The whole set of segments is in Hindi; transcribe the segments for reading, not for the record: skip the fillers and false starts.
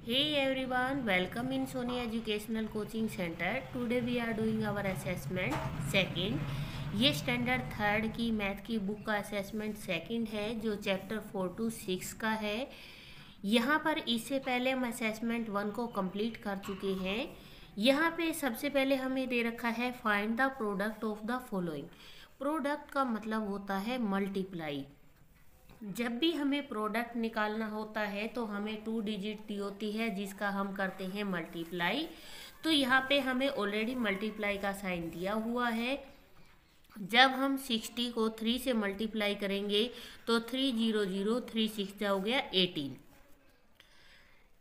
Hey everyone, welcome in Sony Educational Coaching Center. Today we are doing our assessment second. ये स्टैंडर्ड थर्ड की मैथ की बुक का असेसमेंट सेकंड है जो चैप्टर 4 to 6 का है। यहाँ पर इससे पहले हम असेसमेंट 1 को कंप्लीट कर चुके हैं। यहाँ पे सबसे पहले हमें दे रखा है find the product of the following. Product का मतलब होता है मल्टीप्लाई। जब भी हमें प्रोडक्ट निकालना होता है तो हमें 2 डिजिट दी होती है जिसका हम करते हैं मल्टीप्लाई। तो यहाँ पे हमें ऑलरेडी मल्टीप्लाई का साइन दिया हुआ है। जब हम 60 को 3 से मल्टीप्लाई करेंगे तो 300 3 6 हो गया 18।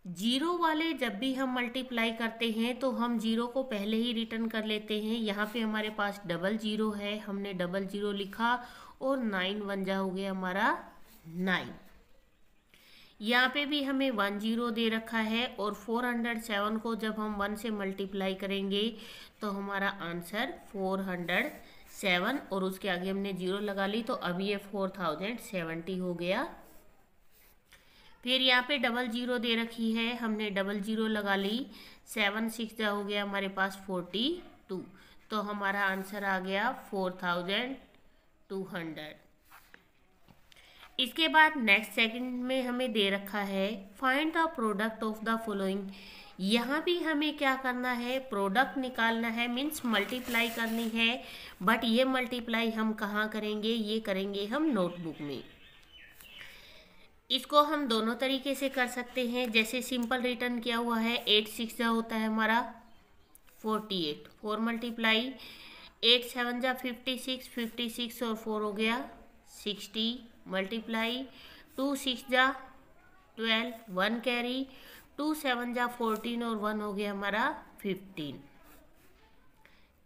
जीरो वाले जब भी हम मल्टीप्लाई करते हैं तो हम जीरो को पहले ही रिटर्न कर लेते हैं। यहाँ पे हमारे पास डबल जीरो है, हमने डबल जीरो लिखा और 9 1 जा हो गया हमारा 9। यहाँ पे भी हमें 1 0 दे रखा है और 407 को जब हम 1 से मल्टीप्लाई करेंगे तो हमारा आंसर 407 और उसके आगे हमने 0 लगा ली तो अभी ये 4070 हो गया। फिर यहाँ पे डबल जीरो दे रखी है, हमने डबल जीरो लगा ली, 7 6 जा हो गया हमारे पास 42। तो हमारा आंसर आ गया 4200। इसके बाद नेक्स्ट सेकंड में हमें दे रखा है find the product of the following. यहाँ भी हमें क्या करना है, प्रोडक्ट निकालना है, मीन्स मल्टीप्लाई करनी है। बट ये मल्टीप्लाई हम कहाँ करेंगे, ये करेंगे हम नोटबुक में। इसको हम दोनों तरीके से कर सकते हैं। जैसे सिंपल रिटर्न किया हुआ है 8 6 जा होता है हमारा 48, 4 मल्टीप्लाई 8 7 जा 56, 56 और 4 हो गया 60 मल्टीप्लाई 2 6 जा 12, 1 कैरी 2 7 जा 14 और 1 हो गया हमारा 15,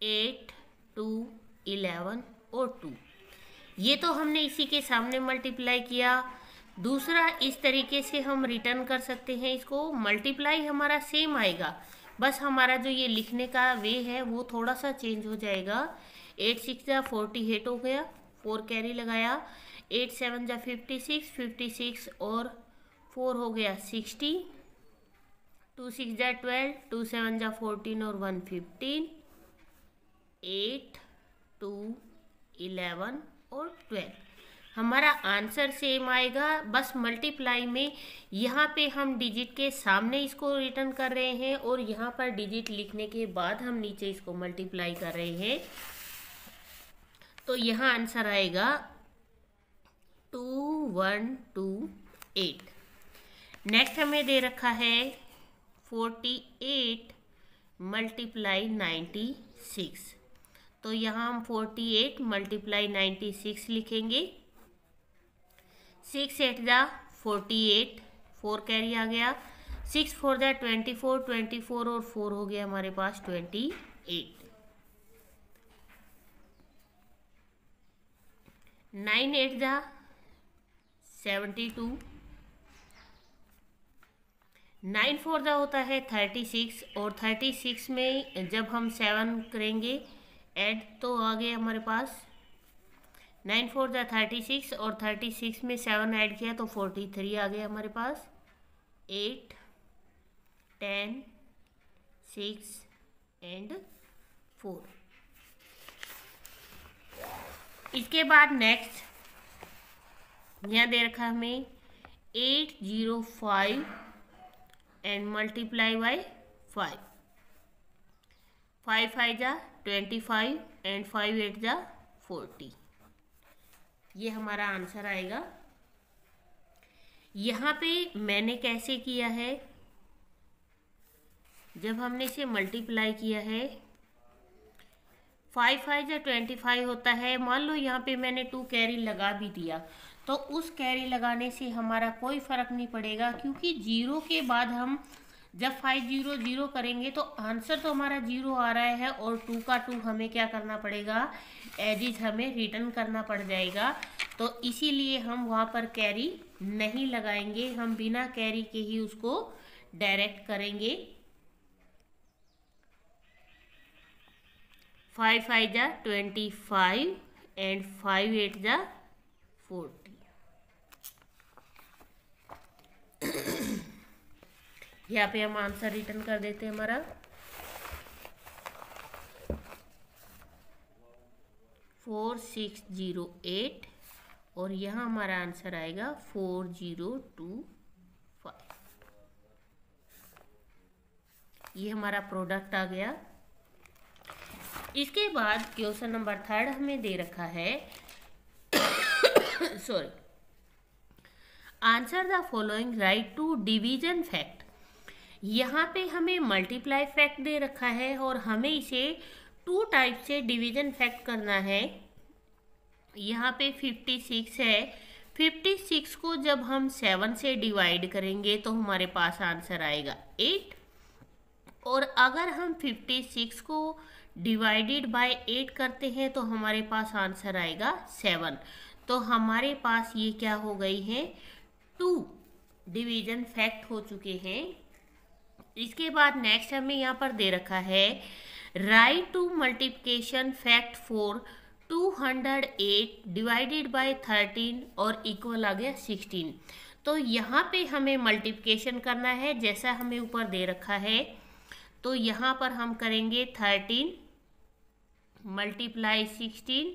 8 2 11 और 2। ये तो हमने इसी के सामने मल्टीप्लाई किया। दूसरा इस तरीके से हम रिटर्न कर सकते हैं इसको। मल्टीप्लाई हमारा सेम आएगा, बस हमारा जो ये लिखने का वे है वो थोड़ा सा चेंज हो जाएगा। 8 6 जा 48 हो गया, 4 कैरी लगाया, 8 7 जा 56, 56 और 4 हो गया 60, 2 6 जा 12, 2 7 जा 14 और 1 15, 8 2 11 और 12। हमारा आंसर सेम आएगा, बस मल्टीप्लाई में यहाँ पे हम डिजिट के सामने इसको रिटर्न कर रहे हैं और यहाँ पर डिजिट लिखने के बाद हम नीचे इसको मल्टीप्लाई कर रहे हैं। तो यहाँ आंसर आएगा 2128। नेक्स्ट हमें दे रखा है 48 मल्टीप्लाई 96। तो यहाँ हम 48 मल्टीप्लाई 96 लिखेंगे। 6 8 जा 48, 4 कैरी आ गया, 6 4 जा 24, 24 और 4 हो गया हमारे पास 28। 9 8 जा 72, 9 4 जा होता है 36 और 36 में जब हम 7 करेंगे ऐड तो आ गया हमारे पास 9 4 जा 36 और 36 में 7 ऐड किया तो 43 आ गया हमारे पास। 8 10 6 एंड 4। इसके बाद नेक्स्ट यहाँ दे रखा हमें 805 एंड मल्टीप्लाई बाय 5। 5 5 जा 25 एंड 5 8 जा 40। ये हमारा आंसर आएगा। यहाँ पे मैंने कैसे किया है, जब हमने इसे मल्टीप्लाई किया है 5 5 जा 25 होता है। मान लो यहाँ पे मैंने 2 कैरी लगा भी दिया तो उस कैरी लगाने से हमारा कोई फर्क नहीं पड़ेगा, क्योंकि जीरो के बाद हम जब 5 0 0 करेंगे तो आंसर तो हमारा 0 आ रहा है और 2 का 2 हमें क्या करना पड़ेगा, एज इज हमें रिटर्न करना पड़ जाएगा। तो इसीलिए हम वहाँ पर कैरी नहीं लगाएंगे, हम बिना कैरी के ही उसको डायरेक्ट करेंगे। 5 5 जा 25 एंड 5 8 जा 40। यहाँ पे हम आंसर रिटर्न कर देते हैं हमारा 4608 और यहाँ हमारा आंसर आएगा 4025। ये हमारा प्रोडक्ट आ गया। इसके बाद क्वेश्चन नंबर 3 हमें दे रखा है sorry, answer the following write two division fact. यहाँ पे हमें मल्टीप्लाई फैक्ट दे रखा है और हमें इसे 2 टाइप से डिवीजन फैक्ट करना है। यहाँ पे 56 है, 56 को जब हम 7 से डिवाइड करेंगे तो हमारे पास आंसर आएगा 8, और अगर हम 56 को डिवाइडेड बाय 8 करते हैं तो हमारे पास आंसर आएगा 7। तो हमारे पास ये क्या हो गई है, 2 डिवीजन फैक्ट हो चुके हैं। इसके बाद नेक्स्ट हमें यहाँ पर दे रखा है write two multiplication fact for 208 divided by 13 और इक्वल आ गया 16। तो यहाँ पे हमें मल्टीप्लिकेशन करना है जैसा हमें ऊपर दे रखा है। तो यहाँ पर हम करेंगे 13 मल्टीप्लाई 16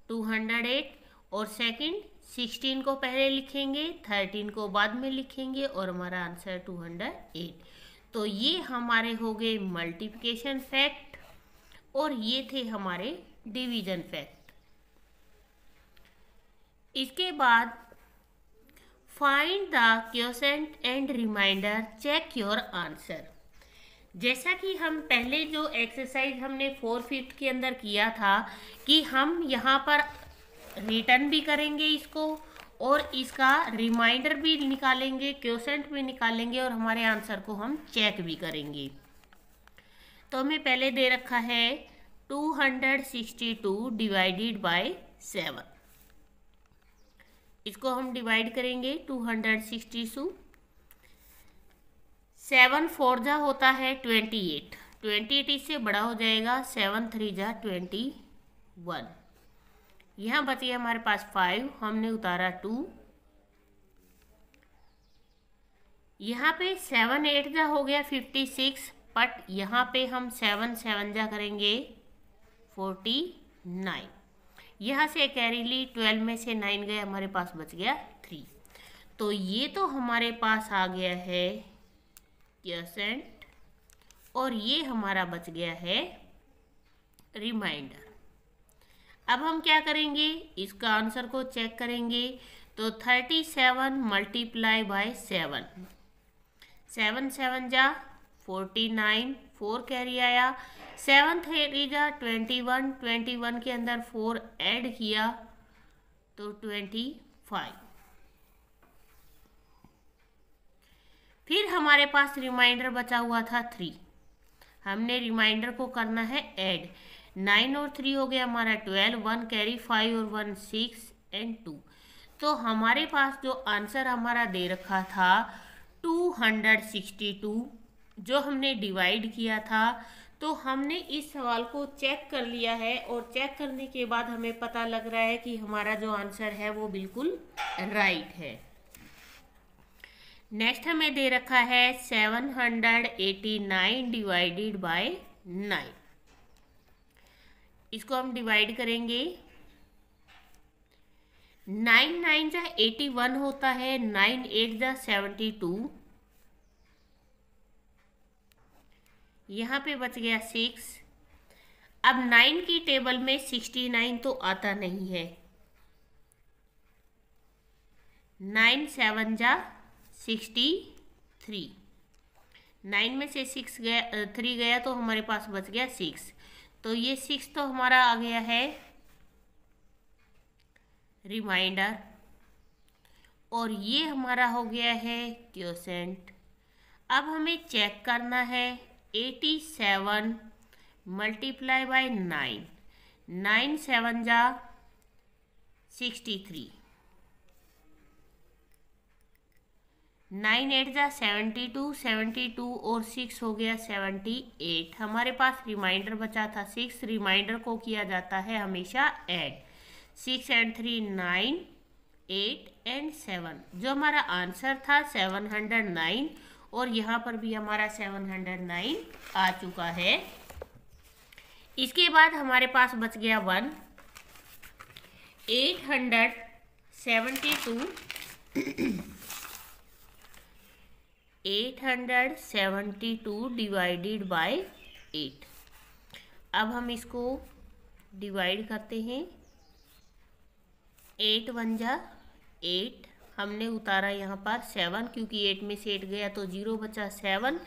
208, और सेकंड 16 को पहले लिखेंगे, 13 को बाद में लिखेंगे और हमारा आंसर 208। तो ये हमारे हो गए मल्टीप्लिकेशन फैक्ट और ये थे हमारे डिवीजन फैक्ट। इसके बाद find the quotient and remainder, check your answer. जैसा कि हम पहले जो एक्सरसाइज हमने 4/5 के अंदर किया था कि हम यहाँ पर रिटर्न भी करेंगे इसको और इसका रिमाइंडर भी निकालेंगे, क्वोशेंट भी निकालेंगे और हमारे आंसर को हम चेक भी करेंगे। तो हमें पहले दे रखा है 262 डिवाइडेड बाय 7। इसको हम डिवाइड करेंगे 262, 7 4 जा होता है 28, 28 इससे बड़ा हो जाएगा, 7 3 जा 21। यहाँ बची हमारे पास 5, हमने उतारा 2। यहाँ पे 7 8 जा हो गया 56, बट यहाँ पे हम 7 7 जा करेंगे 49। यहाँ से कैरी ली, 12 में से 9 गए, हमारे पास बच गया 3। तो ये तो हमारे पास आ गया है क्वोशेंट और ये हमारा बच गया है रिमाइंडर। अब हम क्या करेंगे, इसका आंसर को चेक करेंगे। तो 37 मल्टीप्लाई बाय 7, 7 7 जा 49, 4 कैरी आया, 7 3 जा 21, 21 के अंदर 4 ऐड किया तो 25। फिर हमारे पास रिमाइंडर बचा हुआ था 3, हमने रिमाइंडर को करना है ऐड। 9 और 3 हो गया हमारा 12, 1 कैरी 5 और 1 6 एंड 2। तो हमारे पास जो आंसर हमारा दे रखा था 262 जो हमने डिवाइड किया था, तो हमने इस सवाल को चेक कर लिया है और चेक करने के बाद हमें पता लग रहा है कि हमारा जो आंसर है वो बिल्कुल राइट है। नेक्स्ट हमें दे रखा है 789 डिवाइडेड बाय 9। इसको हम डिवाइड करेंगे, 9 9 जा 81 होता है, 9 8 जा 72, यहाँ पे बच गया 6। अब 9 की टेबल में 69 तो आता नहीं है, 9 7 जा 63, 9 में से 6 गया 3 गया तो हमारे पास बच गया 6। तो ये 6 तो हमारा आ गया है रिमाइंडर और ये हमारा हो गया है क्वोशेंट। अब हमें चेक करना है 87 मल्टीप्लाई बाय 9, 9 7 जा 63, 9 8 जा 72, 72 और 6 हो गया 78। हमारे पास रिमाइंडर बचा था 6, रिमाइंडर को किया जाता है हमेशा ऐड। 6 एंड 3 9, 8 एंड 7, जो हमारा आंसर था 709, और यहाँ पर भी हमारा 709 आ चुका है। इसके बाद हमारे पास बच गया 1, 872 872 डिवाइडेड बाय 8। अब हम इसको डिवाइड करते हैं। 8 1 जा 8, हमने उतारा यहाँ पर 7, क्योंकि 8 में से 8 गया तो 0 बचा 7,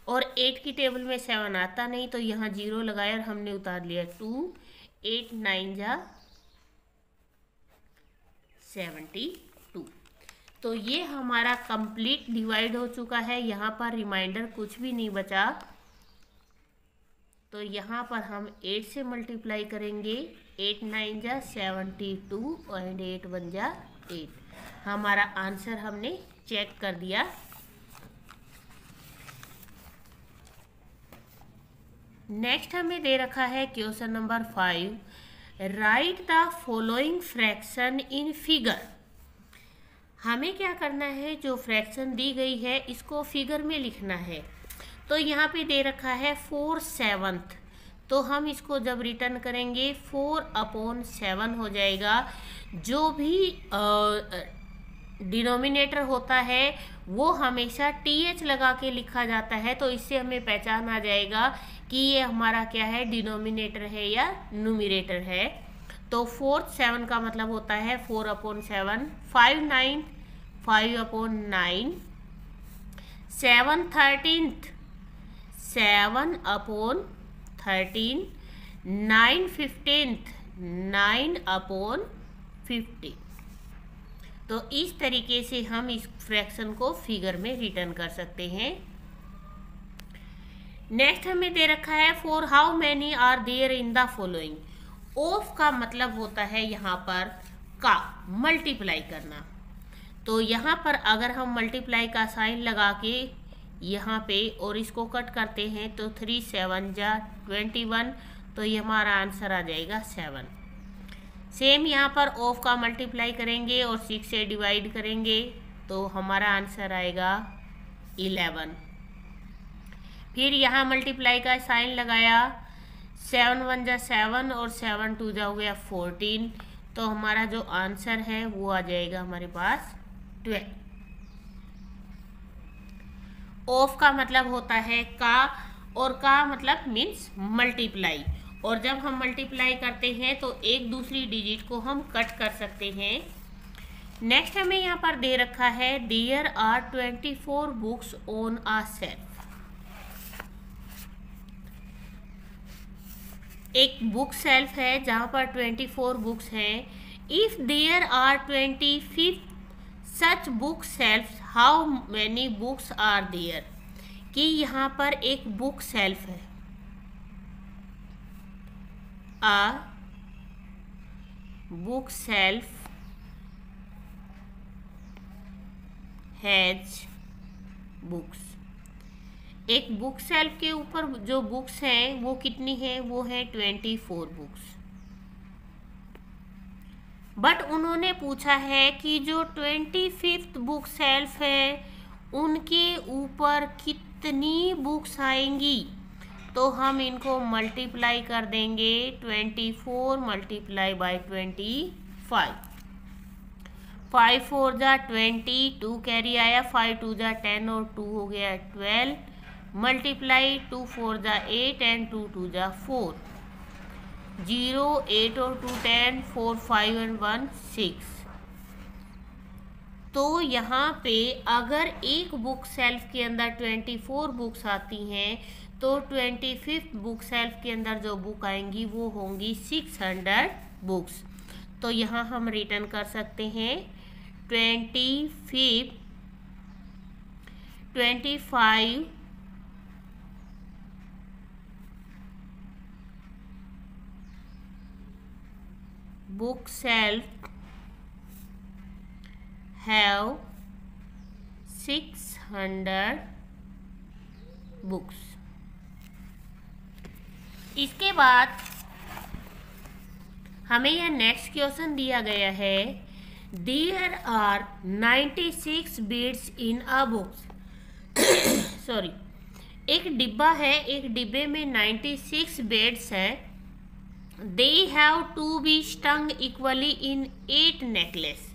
और 8 की टेबल में 7 आता नहीं तो यहाँ 0 लगाया और हमने उतार लिया 2। 8 9 जा 72। तो ये हमारा कंप्लीट डिवाइड हो चुका है। यहाँ पर रिमाइंडर कुछ भी नहीं बचा, तो यहाँ पर हम 8 से मल्टीप्लाई करेंगे। 8 9 जा 72 एंड 8 1 जा 8। हमारा आंसर हमने चेक कर दिया। नेक्स्ट हमें दे रखा है question number 5, right the following fraction in figure. हमें क्या करना है, जो फ्रैक्शन दी गई है इसको फिगर में लिखना है। तो यहाँ पे दे रखा है 4/7, तो हम इसको जब रिटर्न करेंगे 4/7 हो जाएगा। जो भी डिनोमिनेटर होता है वो हमेशा TH लगा के लिखा जाता है, तो इससे हमें पहचान आ जाएगा कि ये हमारा क्या है, डिनोमिनेटर है या न्यूमरेटर है। तो 4/7 का मतलब होता है 4/7, 5 9 5/9, 7 13 7/13, 9 15 9/15। तो इस तरीके से हम इस फ्रैक्शन को फिगर में रिटर्न कर सकते हैं। नेक्स्ट हमें दे रखा है for how many are there in the following. Of का मतलब होता है यहाँ पर का मल्टीप्लाई करना। तो यहाँ पर अगर हम मल्टीप्लाई का साइन लगा के यहाँ पे और इसको कट करते हैं तो 3 7 जा 21, तो ये हमारा आंसर आ जाएगा 7। सेम यहाँ पर ऑफ का मल्टीप्लाई करेंगे और 6 से डिवाइड करेंगे तो हमारा आंसर आएगा 11। फिर यहाँ मल्टीप्लाई का साइन लगाया, 7 1 जा 7 और 7 2 जा हो गया 14, तो हमारा जो आंसर है वो आ जाएगा हमारे पास 12। ऑफ का मतलब होता है का, और का मतलब मीन्स मल्टीप्लाई, और जब हम मल्टीप्लाई करते हैं तो एक दूसरी डिजिट को हम कट कर सकते हैं। नेक्स्ट हमें यहाँ पर दे रखा है there are 24 books on a shelf. एक बुक शेल्फ है जहाँ पर 24 बुक्स हैं। If there are 25 such book shelf, how many books are there. कि यहाँ पर एक बुक शेल्फ है, a book shelf has books. एक बुक शेल्फ के ऊपर जो बुक्स हैं वो कितनी हैं, वो है 24 बुक्स। बट उन्होंने पूछा है कि जो 25th बुक शेल्फ है उनके ऊपर कितनी बुक्स आएंगी। तो हम इनको मल्टीप्लाई कर देंगे, 24 मल्टीप्लाई बाय 25। 5 4 जा 20, 2 कैरी आया, 5 2 जा 10 और 2 हो गया 12, मल्टीप्लाई 2 4 जा 8 एंड 2 2 जा 4, 0 8 और 2 10, 4 5 एंड 1 6। तो यहाँ पे अगर एक बुक शेल्फ के अंदर 24 बुक्स आती हैं तो 25th बुक शेल्फ के अंदर जो बुक आएंगी वो होंगी 600 बुक्स। तो यहाँ हम रिटर्न कर सकते हैं 25 बुक शेल्फ have 600 बुक्स। इसके बाद हमें यह नेक्स्ट क्वेश्चन दिया गया है there are 96 beads in a box. Sorry, एक डिब्बा है, एक डिब्बे में 96 बेड्स है। They have to be strung equally in 8 necklace.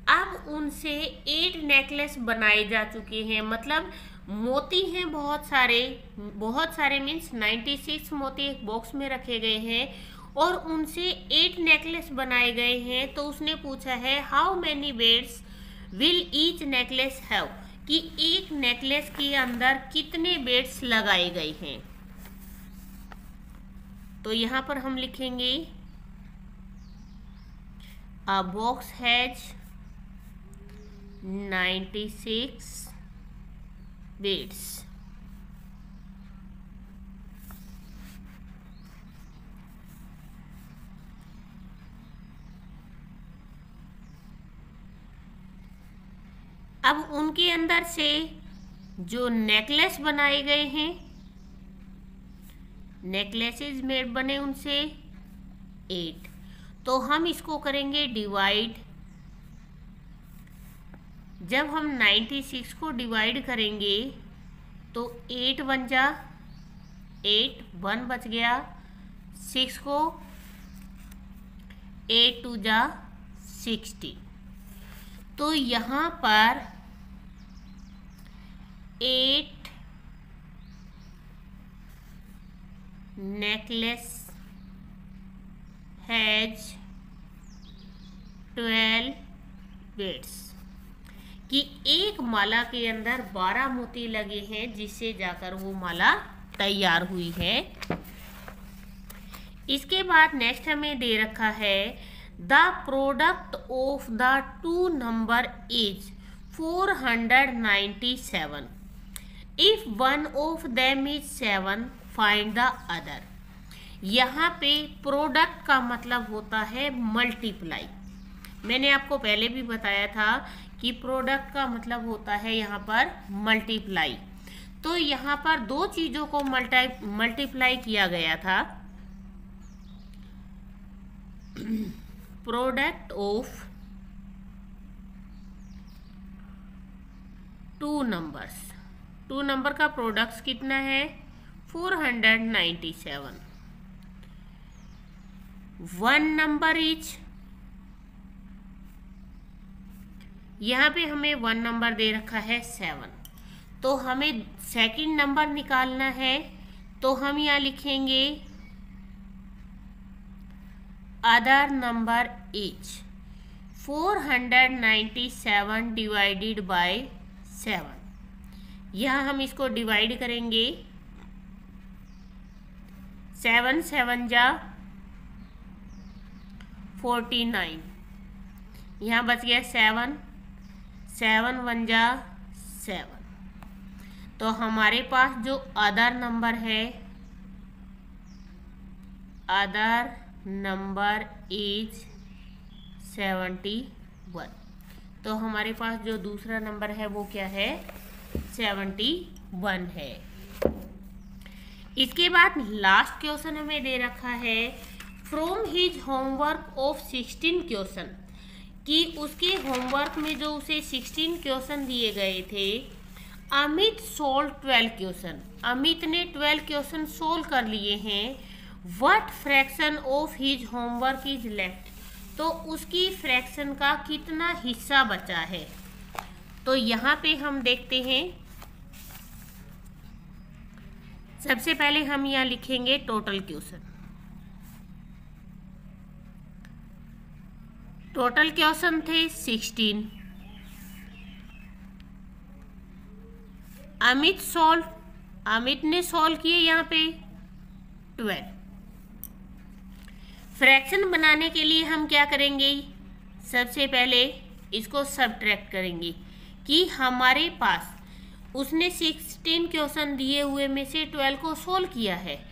अब उनसे 8 नेकलेस बनाए जा चुके हैं, मतलब मोती हैं बहुत सारे मीन्स 96 मोती एक बॉक्स में रखे गए हैं और उनसे 8 नेकलेस बनाए गए हैं। तो उसने पूछा है how many beds will each necklace have, कि एक नेकलेस के अंदर कितने बेड्स लगाए गए हैं। तो यहाँ पर हम लिखेंगे अ बॉक्स हैज 96 बेड्स। अब उनके अंदर से जो नेकलेस बनाए गए हैं, नेकलेसेस मेड बने उनसे 8, तो हम इसको करेंगे डिवाइड। जब हम 96 को डिवाइड करेंगे तो 8 बन जा 8, 1 बच गया, 6 को 8 2 जा 60। तो यहाँ पर 8 नेकलेस हैज 12 बेड्स, कि एक माला के अंदर 12 मोती लगे हैं जिससे जाकर वो माला तैयार हुई है। इसके बाद नेक्स्ट हमें दे रखा है the product of the two number is 497। If one of them is 7 find the other. यहाँ पे प्रोडक्ट का मतलब होता है मल्टीप्लाई। मैंने आपको पहले भी बताया था कि प्रोडक्ट का मतलब होता है यहाँ पर मल्टीप्लाई। तो यहाँ पर दो चीजों को मल्टीप्लाई किया गया था। Product of two numbers, two number का प्रोडक्ट कितना है 497। वन नंबर इज, यहाँ पे हमें वन नंबर दे रखा है 7, तो हमें सेकंड नंबर निकालना है। तो हम यहाँ लिखेंगे other number is 497 divided by 7। यहाँ हम इसको डिवाइड करेंगे, 7 7 जा 49, यहाँ बच गया 7, 7 1 जा 7। तो हमारे पास जो अदर नंबर है, अदर नंबर इज 71। तो हमारे पास जो दूसरा नंबर है वो क्या है 71 है। इसके बाद लास्ट क्वेश्चन हमें दे रखा है from his homework of 16 question, कि उसके होमवर्क में जो उसे 16 क्वेश्चन दिए गए थे, अमित सोल्व 12 क्वेश्चन। अमित ने 12 क्वेश्चन सोल्व कर लिए हैं। What fraction of his homework is left, तो उसकी फ्रैक्शन का कितना हिस्सा बचा है। तो यहाँ पे हम देखते हैं, सबसे पहले हम यहाँ लिखेंगे टोटल क्वेश्चन। टोटल क्वेश्चन थे 16। अमित ने सॉल्व किए यहाँ पे 12। फ्रैक्शन बनाने के लिए हम क्या करेंगे, सबसे पहले इसको सबट्रैक्ट करेंगे कि हमारे पास उसने 16 क्वेश्चन दिए हुए में से 12 को सोल्व किया है।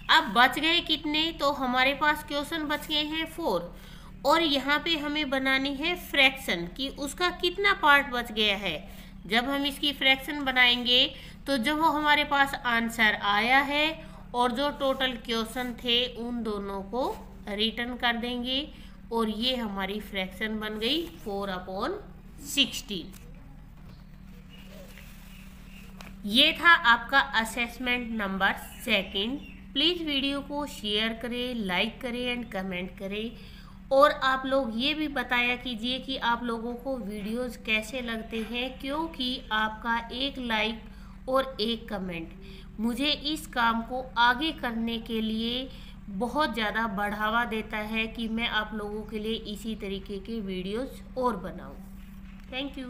अब बच गए कितने, तो हमारे पास क्वेश्चन बच गए हैं 4, और यहाँ पे हमें बनानी है फ्रैक्शन कि उसका कितना पार्ट बच गया है। जब हम इसकी फ्रैक्शन बनाएंगे तो जो हमारे पास आंसर आया है और जो टोटल क्वेश्चन थे उन दोनों को रिटर्न कर देंगे और ये हमारी फ्रैक्शन बन गई 4/16। ये था आपका असेसमेंट नंबर 2। प्लीज़ वीडियो को शेयर करें, लाइक करें एंड कमेंट करें। और आप लोग ये भी बताया कीजिए कि आप लोगों को वीडियोस कैसे लगते हैं, क्योंकि आपका एक लाइक और एक कमेंट मुझे इस काम को आगे करने के लिए बहुत ज़्यादा बढ़ावा देता है कि मैं आप लोगों के लिए इसी तरीके के वीडियोस और बनाऊं। Thank you.